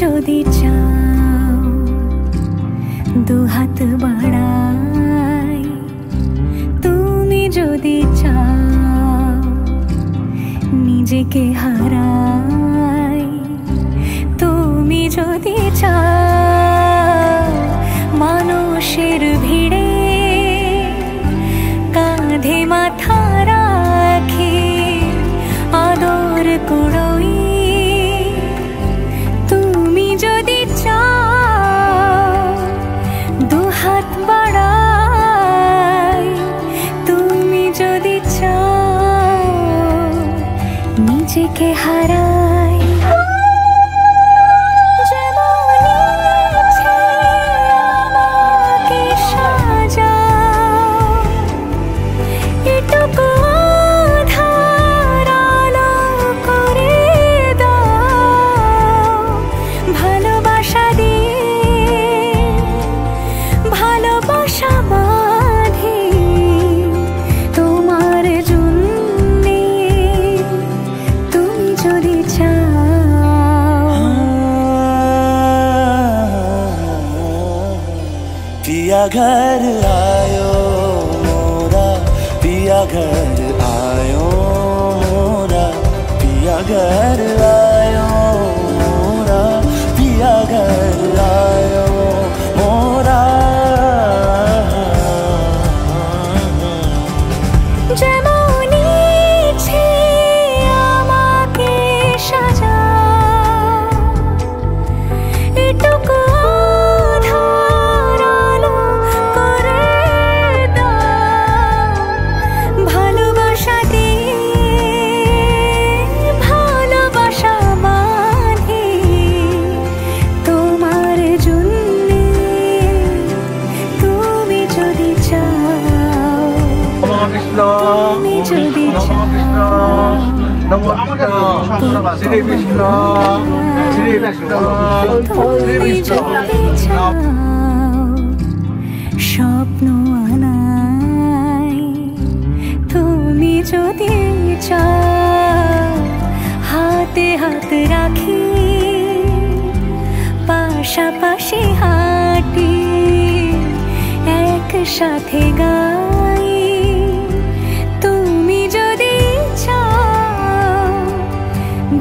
যদি চাও দুহাত বাড়াই, তুমি যদি চাও নিজেকে হারাই, তুমি যদি চাও মানুষের ভিড়ে কাঁধে মাথা রাখি আদর কুড়োই, তুমি যদি চাও দুহাত বাড়াই, তুমি যদি চাও নিজেকে হারাই। पिया घर आयो मोरा, पिया घर आयो मोरा, पिया घर आयो मोरा, पिया घर आयो मोरा। যেমনি ইচ্ছে আমাকে সাজাও, এটুকু স্বপ্ন আনাই, তুমি যদি চাও হাতে হাত রাখি পাশাপাশি হাঁটি একসাথে গাই, তুমি যদি চাও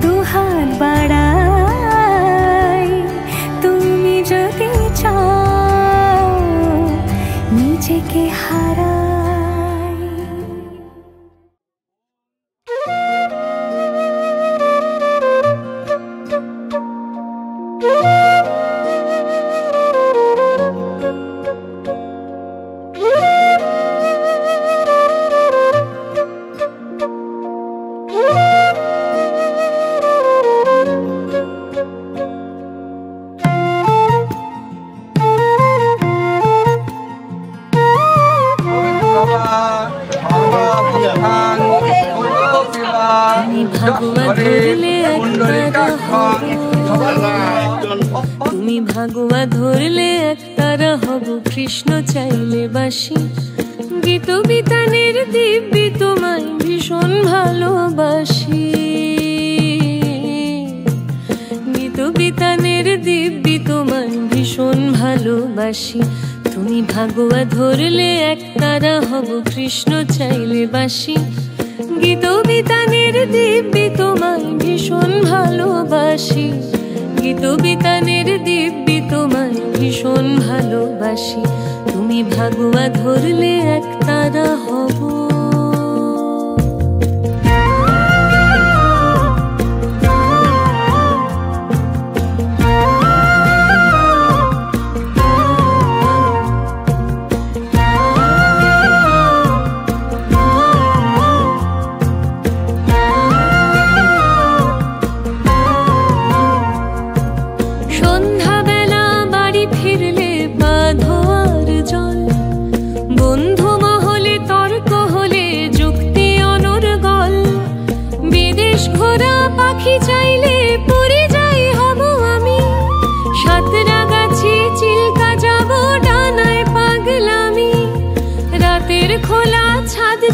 দুহাত বাড়াই, তুমি যদি চাও নিজেকে হারাই। তুমি ভাগুয়া ধরলে একতারা হব, কৃষ্ণ চাইলে বাসি, গীত বিতানের দিব্যি তোমায় ভীষণ ভালোবাসি, গীত বিতানের দিব্যি তোমায় ভীষণ ভালোবাসি। তুমি ভাগুয়া ধরলে একতারা হব, কৃষ্ণ চাইলে বাসি, গীত বিতানের দিব্যি তোমায় ভীষণ ভালোবাসি, গীত বিতানের দিব্যি তোমায় ভীষণ ভালোবাসি। তুমি ভাগুয়া ধরলে একতারা হব।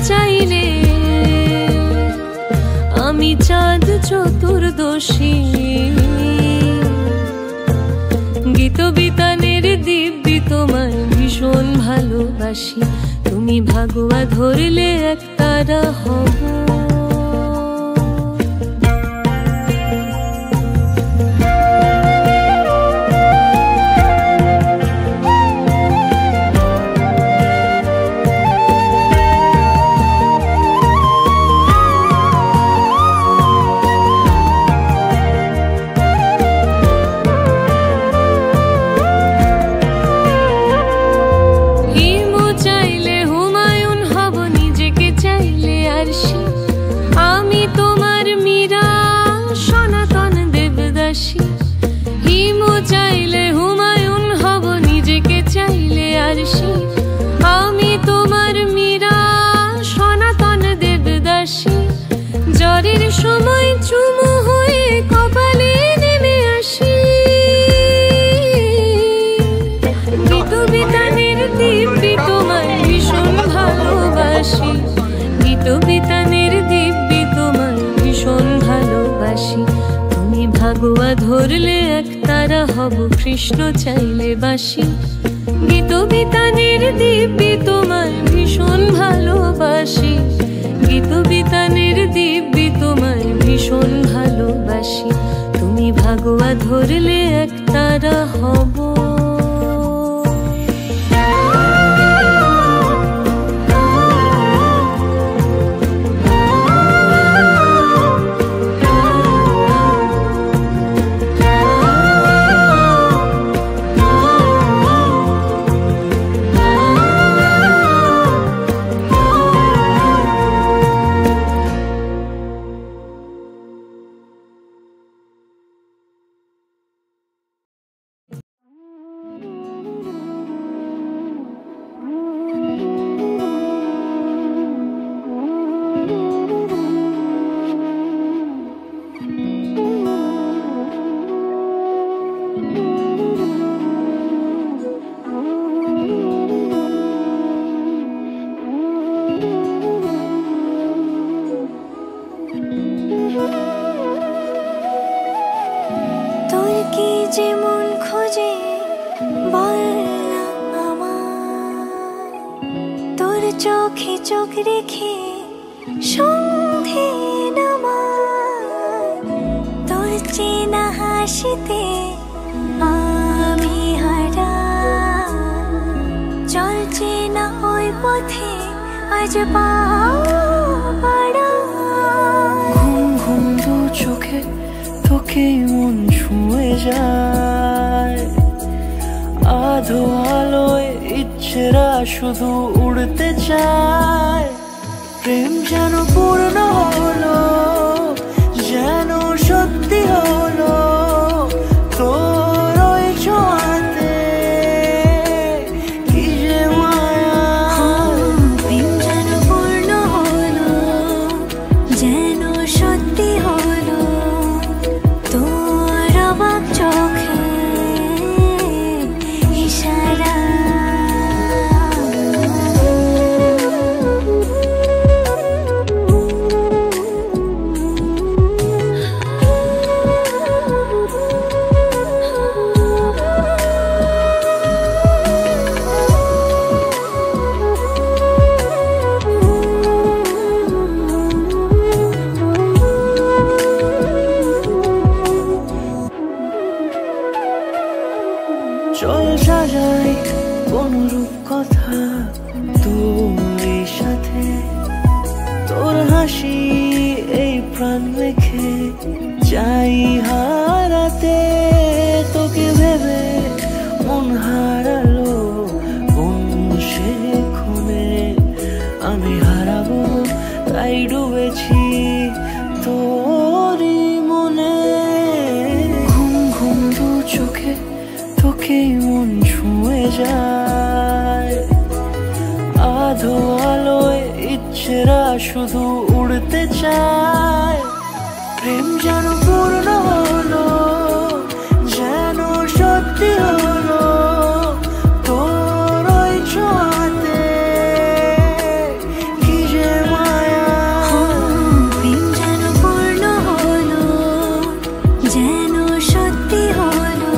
চাইলে আমি চাঁদ চতুর্দশী, গীত বিতানের দিব্যি তোমায় ভীষণ ভালোবাসি, তুমি ভাগুয়া ধরলে এক তারা হব। আমি তোমার মীরা সনাতন দেবদাসী, হিমু চাইলে হুমায়ুন হব নিজেকে চাইলে আরশি। আমি তোমার মীরা সনাতন দেবদাসী, জ্বরের সময় চুমু হয়ে কপালে নেমে আসি। গীত বিতানের দিব্যি তোমায় ভীষণ ভালোবাসি, গীত বিতানের দিব্যি তোমায় ভীষণ ভালোবাসি। তুমি ভাগুয়া ধরলে এক তারা হব, কৃষ্ণ চাইলে বাসি। গীত বিতানের দিব্যি তোমায় ভীষণ ভালোবাসি, গীত বিতানের দিব্যি তোমায় ভীষণ ভালোবাসি। তুমি ভাগুয়া ধরলে এক তারা হব। যেমন খোঁজে বল না আমার, তোর চোখে চোখ রেখে সন্ধে নামার, তোর চেনা হাসিতে আমি হারা, চলছে না ওই পথে আজ পাড়া। ঘুম ঘুম দু চোখে তোকে মন ছুঁয়ে যায়, আধো আলোয় ইচ্ছেরা শুধু উড়তে চায়। প্রেম যেন পূর্ণ হলো, যেন সত্যি হলো, তোর ওই ছোঁয়াতে কি যে মায়া। প্রেম যেন পূর্ণ হলো, যেন সত্যি হলো, তোর অবাক চোখে ইশারা। চল সাজাই কোন রূপ কথা তোর সাথে, তোর হাসি এই প্রাণ রেখে চাই হারাতে। তোকে ভেবে মন হারালো কোন সে ক্ষণে, আমি হারাবো তাই ডুবেছি তোরই মনে। ঘুম ঘুম দু চোখে তোকে মন ছুঁয়ে যায়, আধো আলোয় ইচ্ছেরা শুধু উড়তে চায়। প্রেম যেন পূর্ণ হলো, যেন সত্যি হলো, তোর ওই ছোঁয়াতে কি যে মায়া। প্রেম যেন পূর্ণ হলো, যেন সত্যি হলো,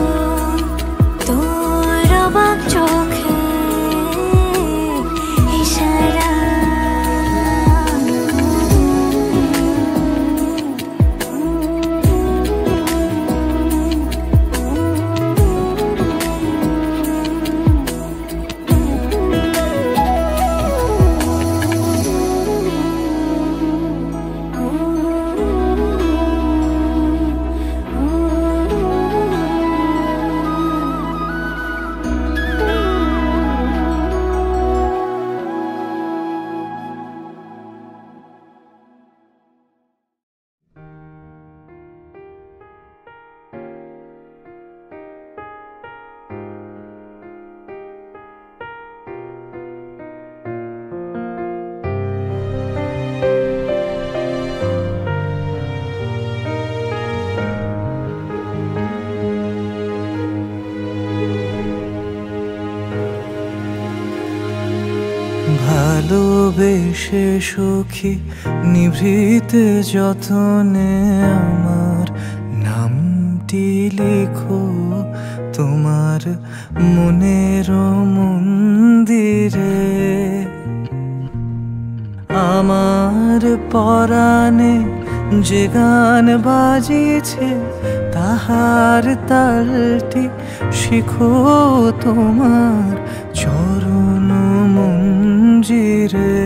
ভালোবেসে সখী নিভৃতে যতনে আমার নামটি লিখো তোমার মনের মন্দিরে। আমার পরাণে যে গান বাজিছে তাহার তালটি শিখো তোমার চরণ মঞ্জিরে।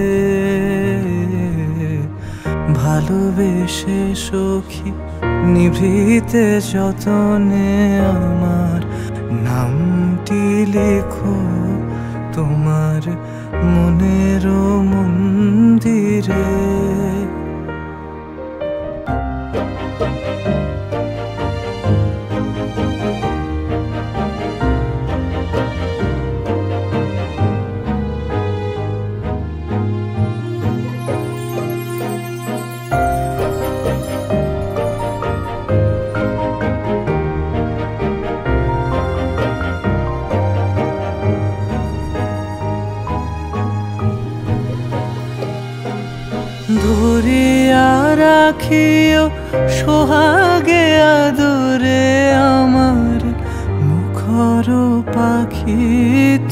ভালোবেসে সখী নিভৃতে যতনে আমার নামটি লেখো তোমার মনের মন্দিরে। ধরিয়া রাখিও সোহাগে আদরে আমার মুখর পাখি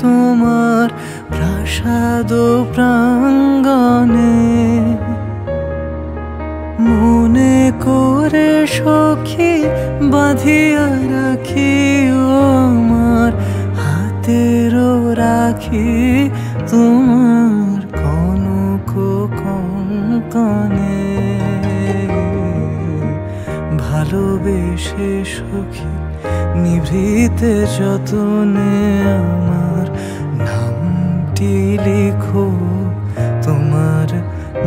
তোমার প্রাসাদ প্রাঙ্গণে। মনে করে সখী বাঁধিয়া রাখিও আমার হাতের রাখি তোমার কনক কঙ্কনে। ভালোবেসে সখী নিভৃতে যতনে আমার নামটি লিখো তোমার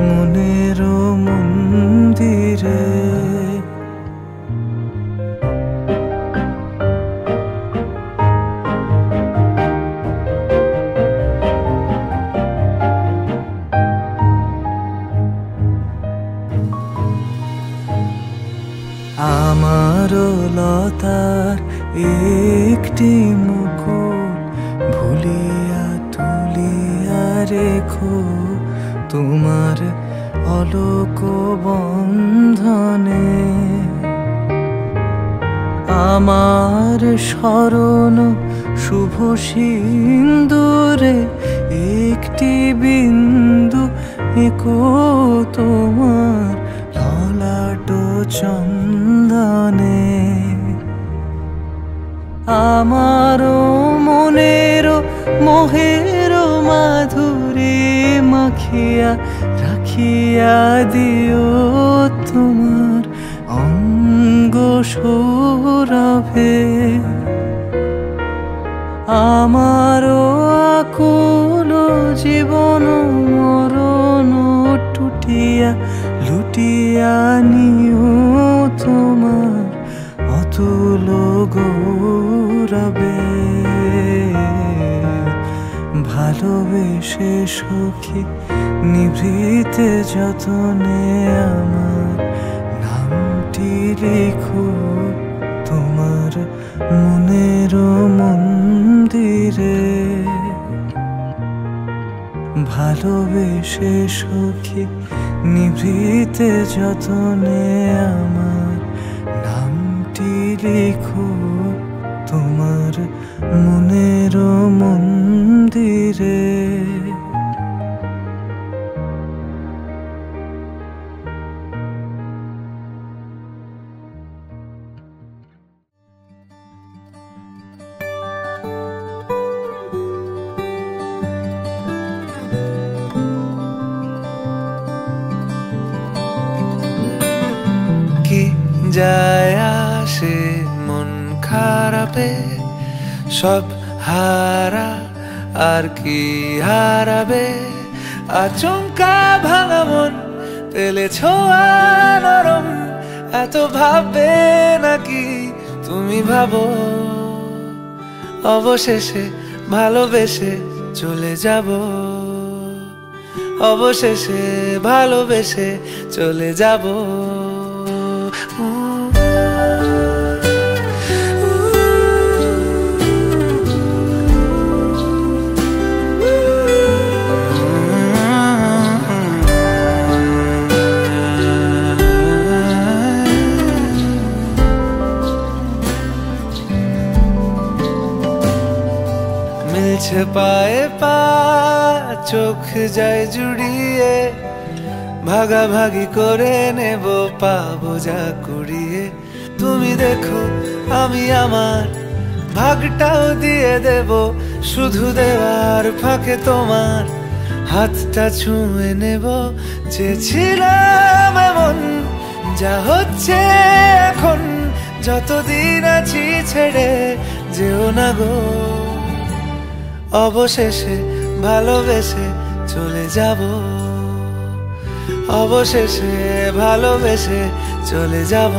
মনের মন্দিরে। আমার লতার একটি মুকুল ভুলিয়া তুলিয়া রেখো তোমার অলোক বন্ধনে। আমার শরণ শুভ সিন্দুরে একটি বিন্দু এঁকো তোমার ললাট চন্দনে। আমার মনের মোহের মাধুরী মাখিয়া রাখিয়া দিও তোমার অঙ্গ সৌরভে। আমার আকুল জীবন মরণ টুটিয়া লুটিয়া নিও তোমার অতুল গৌরবে। ভালোবেসে সখী নিভৃতে যতনে আমার নামটি লিখো তোমার মনের মন্দিরে। ভালোবেসে সখী নিভৃতে যতনে আমার নামটি লিখো তোমার মনের মন্দিরে। যায় আসে মন খারাপে সব হারা আর কি হারাবে। আচমকা ভাঙা মন তেলে ছোঁয়া নরম এত ভাববে নাকি তুমি ভাবো। অবশেষে ভালোবেসে চলে যাব, অবশেষে ভালোবেসে চলে যাব। মিলছে পায়ে পা, চোখ যায় জুড়িয়ে, ভাগাভাগি করে নেব পাবো যা কুড়িয়ে। তুমি দেখো আমি আমার ভাগটাও দিয়ে দেব, শুধু দেওয়ার ফাঁকে তোমার হাতটা ছুঁয়ে নেব। চেয়েছিলাম এমন, যা হচ্ছে এখন, যতদিন আছি ছেড়ে যেও না গো। অবশেষে ভালোবেসে চলে যাব, অবশেষে ভালোবেসে চলে যাব।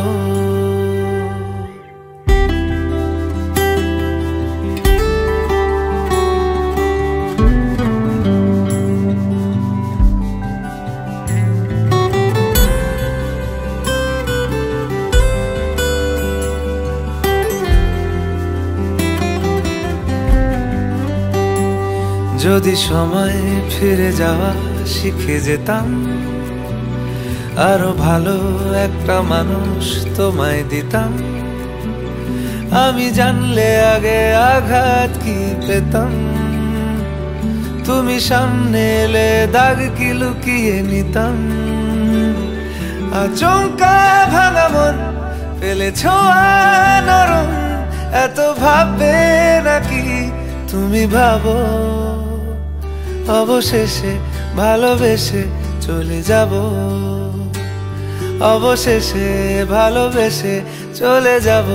যদি সময় ফিরে যাওয়া শিখে যেতাম, আরো ভালো একটা মানুষ তোমায় দিতাম। আমি জানলে আগে আঘাত কি পেতাম, তুমি সামনে এলে দাগ কি লুকিয়ে নিতাম। আচমকা ভাঙা মন ফেলেছ নরম, এত ভাববে নাকি তুমি ভাবো। অবশেষে ভালোবেসে চলে যাব, অবশেষে ভালোবেসে চলে যাব,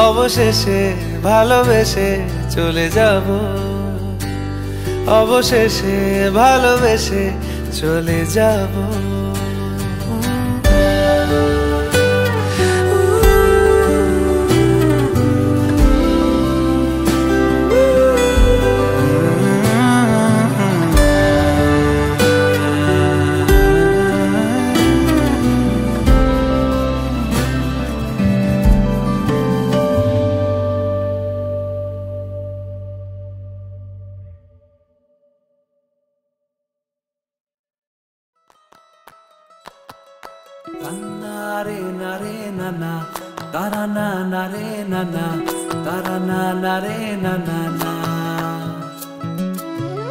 অবশেষে ভালোবেসে চলে যাব, অবশেষে ভালোবেসে চলে যাব। Nare nare nana, tara na nare nana, tara na nare nana na.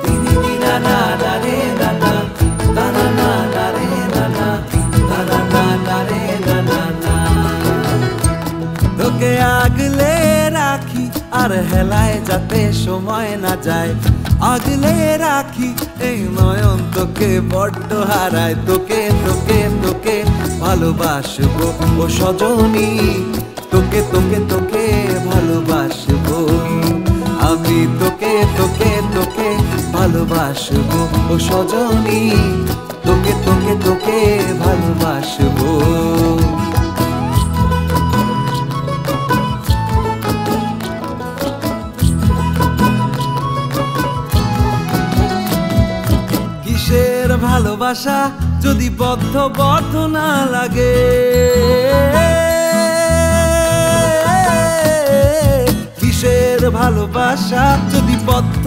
Dini dina na nare nana, tara na nare nana, tara na nare nana na. তোকে আগলে রাখি আর হেলায় যাতে সময় না যায়, আগলে রাখি এই নয়ন তোকে বড্ড হারায়। তোকে তোকে তোকে ভালোবাসবো ও সজনী, তোকে তোকে তোকে ভালোবাসবো আমি। তোকে তোকে তোকে ভালোবাসবো ও সজনী, তোকে তোকে তোকে ভালোবাসবো। কিসের ভালোবাসা যদি বদ্ধ না লাগে, কিসের ভালোবাসা যদি বদ্ধ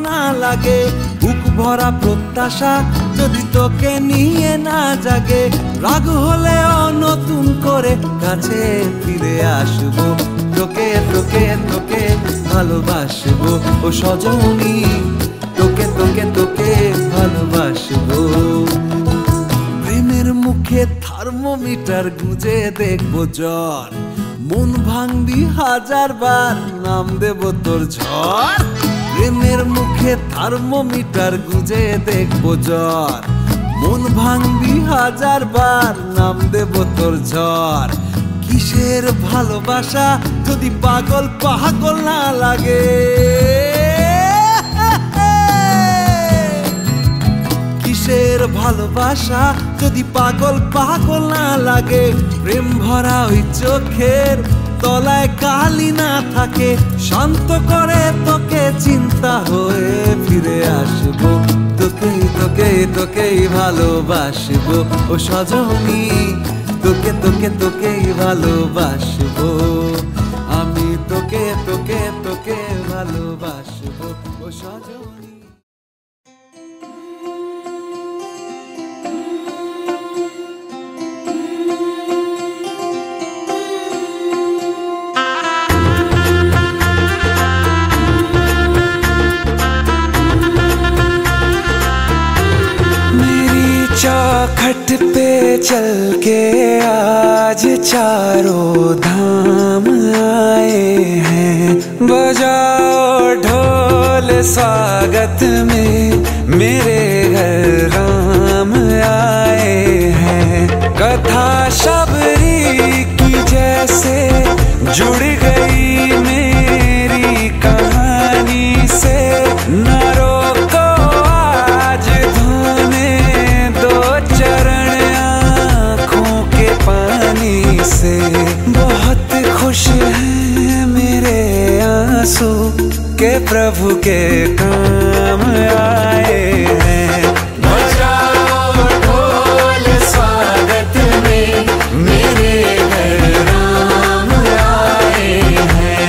না লাগে, বুক ভরা প্রত্যাশা যদি তোকে নিয়ে না জাগে। রাগ হলেও নতুন করে কাছে ফিরে আসবো, তোকে তোকে তোকে ভালোবাসবো ও সজনী, তোকে তোকে তোকে ভালোবাসবো। প্রেমের মুখে থার্মোমিটার গুঁজে দেখবো জ্বর, মন ভাঙবি হাজার বার নাম দেব তোর ঝড়। প্রেমের মুখে থার্মোমিটার গুঁজে দেখবো জ্বর, মন ভাঙবি হাজার বার নাম দেব তোর ঝড়। কিসের ভালোবাসা যদি পাগল পাগল না লাগে, কিসের ভালোবাসা যদি পাগল পাগল না লাগে। প্রেম ভরা ওই চোখের তলায় কালি না থাকে, শান্ত করে তোকে চিন্তা হয়ে ফিরে আসবো। তোকে তোকে তোকেই ভালোবাসবো ও সজনী, তোকে তোকে তোকেই ভালোবাসবো আমি। তোকে তোকে তোকে ভালোবাসবো ও সজনী। चौखट पे चल के आज चारों धाम आए हैं। बजाओ ढोल स्वागत में मेरे घर राम आए हैं। कथा शबरी की जैसे जुड़ गई मेरी कहानी से। न रोको आज धोने दो चरण आँखों के पानी से। बहुत खुश हैं मेरे आंसू के प्रभु के काम आए हैं। बजाओ ढोल स्वागत में मेरे घर राम आए हैं।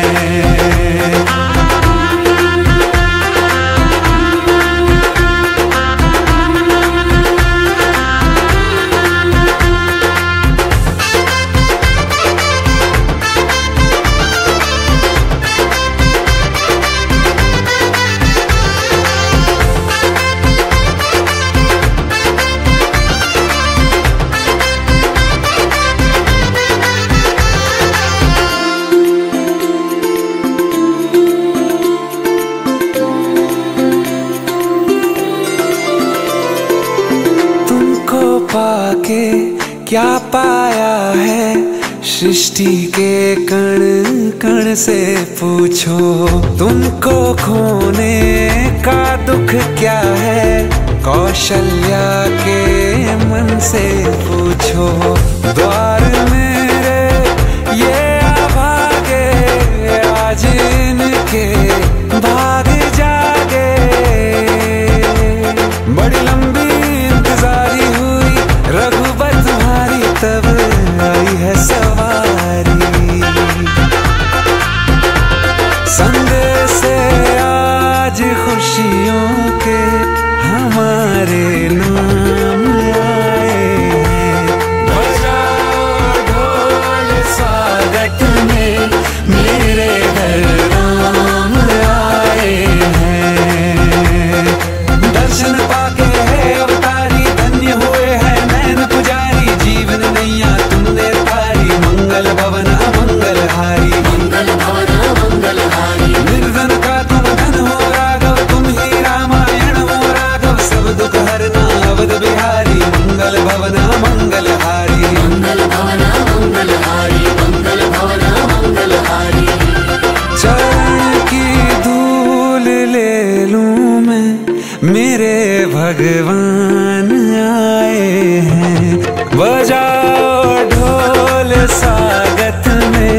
पाके क्या पाया है सृष्टि के कण कण से पूछो। तुमको खोने का दुख क्या है कौशल्या के मन से पूछो। द्वार मेरे ये अभागे आज इनके भाग जागे। बड़ी लंबी इंतजारी हुई रघुबर तुम्हारी तब आई है सवारी। संदेश से आज खुशियों के हमारे नाम आए हैं। बजाओ ढोल स्वागत में मेरे घर राम आए हैं। दर्शन पाके है अवतारी धन्य हुए हैं नैन पुजारी। जीवन नैया तुमने तारी मंगल भवन मंगलहारी। मंगल भवन मंगलहारी। निर्धन का तुम धन हो राघव तुम ही रामायण हो राघव। सब दुख हरना अवध बिहारी मंगल भवन मंगलहारी। मंगल भवन मंगलहारी। मंगल भवन मंगलहारी। चरण की धूल ले लूं मैं मेरे भगवान आए हैं। बजाओ ढोल स्वागत में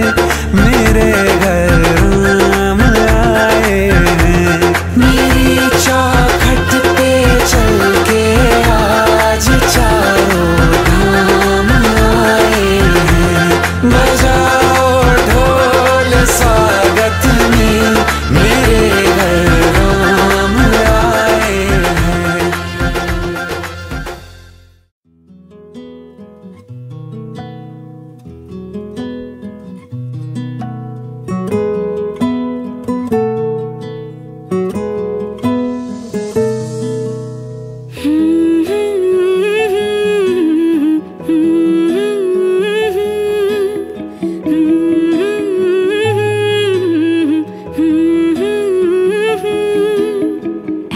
मेरे घर राम आए हैं। मेरी चौखट पे चल के आज चारों धाम आए हैं। बजाओ ढोल स्वागत में मेरे घर राम आए हैं।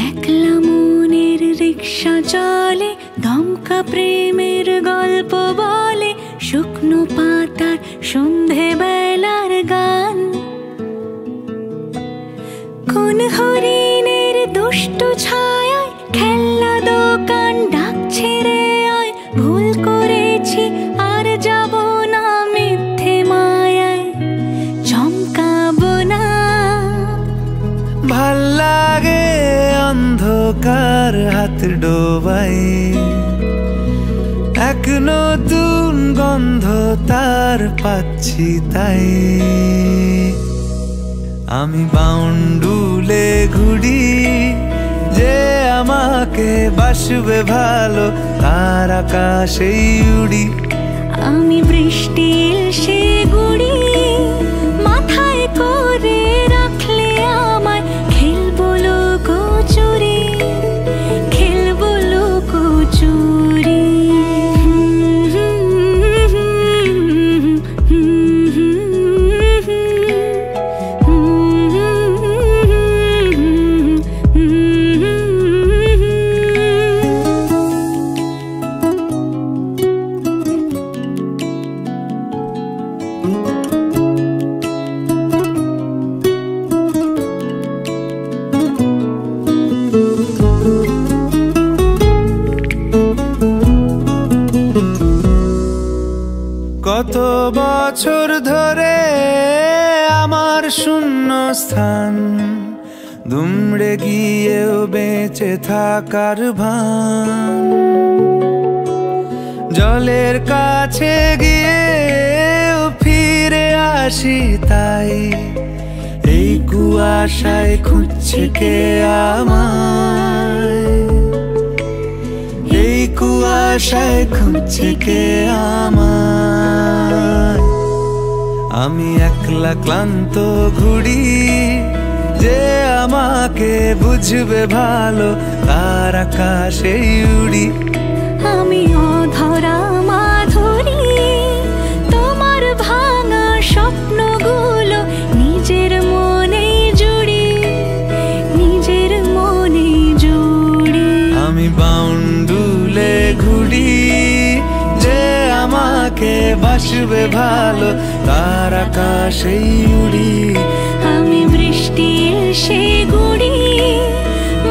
একলা মনের রিক্সা চলে দমকা প্রেমের গল্প বলে শুকনো পাতার সন্ধে বেলার গান। কোন হরিণের দুষ্ট ছায়ায় খেলনা দোকান ডাকছে রে আয়। ভুল করেছি আর যাব না মিথ্যে মায়ায় চমকাবো না। ভাল লাগে অন্ধকার হাত ডোবাই এক নতুন গন্ধ তার পাচ্ছি তাই। আমি বাউন্ডুলে ঘুরি যে আমাকে বাসবে ভালো তার আকাশেই উড়ি। আমি বৃষ্টির সে গুড়ি মাথায় করে রাখলে আমায় খেলবো লুকোচুরি খেলবো লুকোচুরি। শূন্য স্থান দুমড়ে গিয়েও বেঁচে থাকার ভান জলের কাছে গিয়েও ফিরে আসি তাই এই কুয়াশায় খুঁজছে কে আমায় এই কুয়াশায় খুঁজছে কে আমায় আমি একলা ক্লান্ত ঘুরি যে আমাকে বুঝবে ভালো তার আকাশেই উড়ি আমি অধরা মাধুরী তোমার ভাঙা স্বপ্নগুলো নিজের মনে জুড়ি নিজের মনে জুড়ি আমি বাউন্ডুলে ঘুরি যে আমাকে বাসবে ভালো তার আকাশেই উড়ি আমি বৃষ্টি এসে গুড়ি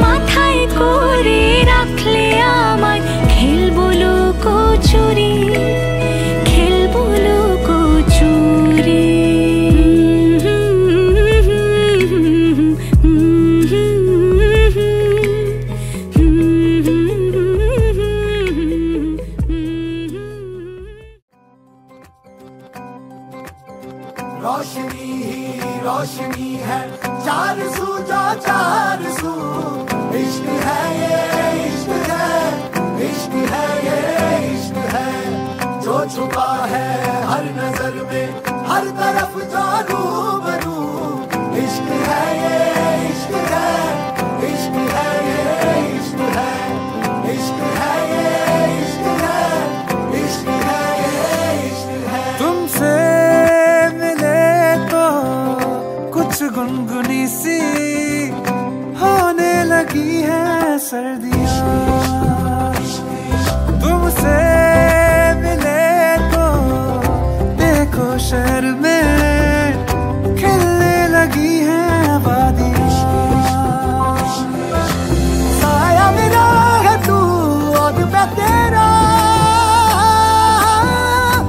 মাথায় করে রাখলে আমায় খেলবো লুকোচুরি খেলবো লুকোচুরি रोशनी ही रोशनी है चार सू जो चार सू इश्क है ये इश्क है इश्क है ये इश्क है जो छुपा है हर नजर में हर तरफ जो रूबरू इश्क है ये इश्क है इश्क है ये इश्क है इश्क है ये इश्क है इश्क है ये इश्क है तुमसे गुनगुनी सी होने लगी है सर्दियाँ तुमसे मिले तो देखो शहर में खिलने लगी है आबादियाँ साया मेरा है तू और मैं तेरा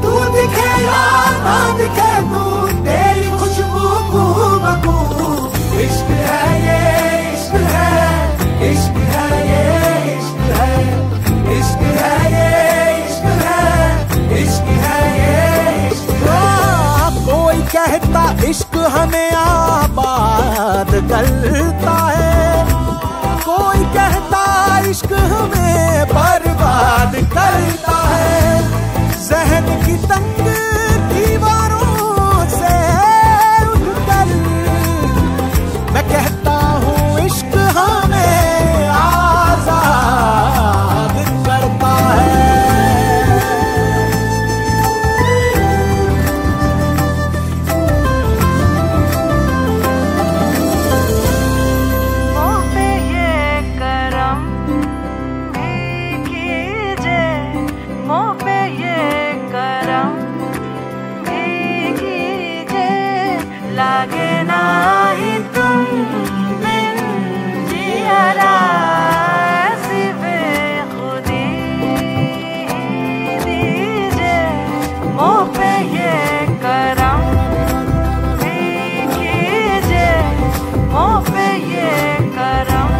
तू दिखे या ना दिखे तू तेरी खुशबू इश्क है ये इश्क है इश्क है ये इश्क है इश्क है ये इश्क है इश्क है ये इश्क है कोई कहता इश्क हमें आबाद करता है कोई कहता इश्क हमें बर्बाद करता है ज़हन की तंग दीवारों से मैं कहता हूँ इश्क हमें आजाद करता है मुँह पे ये करम भी कीजिए मुँह पे ये करम भी कीजिए लागे ना ही तुम बिन जिया ऐसी बेखुदी दीजिए मुँह पे ये करम भी कीजिए मुँह पे ये करम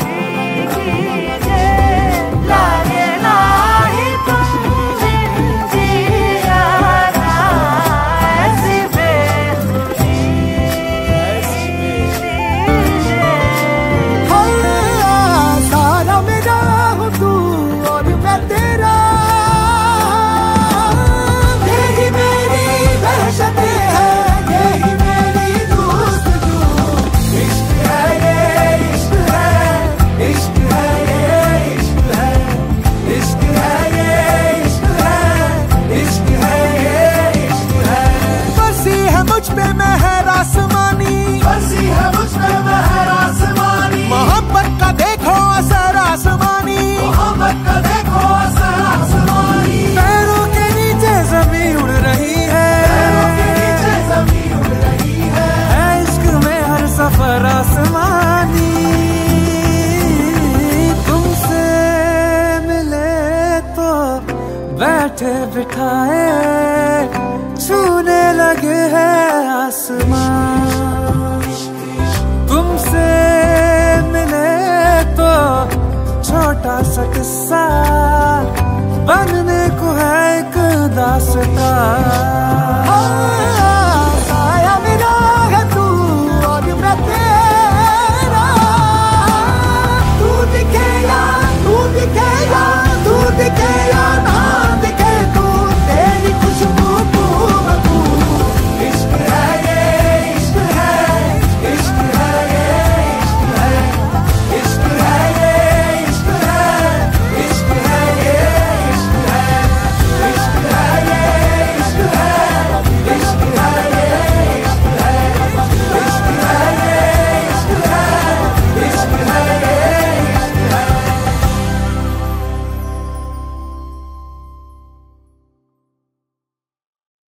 भी कीजिए लागे ना ही तुम बिन जिया ऐसी बेखुदी सारा मेरा हूँ तू और मैं तेरा यही मेरी दहशत है यही मेरी दोस्ती इश्क है ये इश्क है इश्क है ये इश्क है इश्क है ये इश्क है इश्क है ये इश्क है बसी है मुझ पे मेहर आसमानी बसी है मुझ पे मेहर आसमानी मोहब्बत का देखो असर आसमानी मोहब्बत का देखो असर आसमानी पैरों के नीचे जमीन उड़ रही है पैरों के नीचे जमीन उड़ रही है इश्क में हर सफर आसमानी तुमसे मिले तो बैठे बिठाए छूने लगे हैं आसमां। तुमसे मिले तो छोटा सा किस्सा बनने को है एक दास्तां।